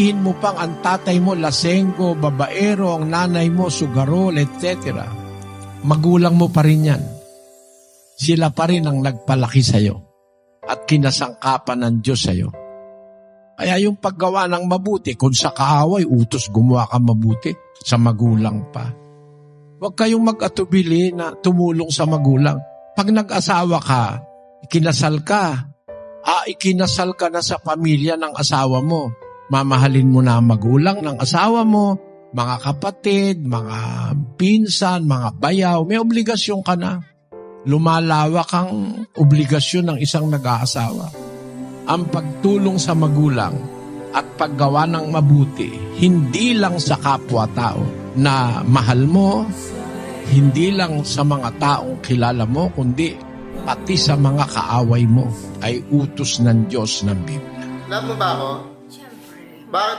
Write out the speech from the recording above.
Sabihin mo pang ang tatay mo lasenggo, babaero, ang nanay mo sugarol, etc. Magulang mo pa rin yan. Sila pa rin ang nagpalaki sa'yo at kinasangkapan ng Diyos sa'yo. Kaya yung paggawa ng mabuti, kung sa kaaway, utos gumawa ka mabuti, sa magulang pa. Huwag kayong mag-atubili na tumulong sa magulang. Pag nag-asawa ka, ikinasal ka na sa pamilya ng asawa mo. Mamahalin mo na ang magulang ng asawa mo, mga kapatid, mga pinsan, mga bayaw. May obligasyon ka na. Lumalawak ang obligasyon ng isang nag-aasawa. Ang pagtulong sa magulang at paggawa ng mabuti, hindi lang sa kapwa-tao na mahal mo, hindi lang sa mga taong kilala mo, kundi pati sa mga kaaway mo ay utos ng Diyos ng Biblia. Love mo ba ako? Siyempre. Bakit?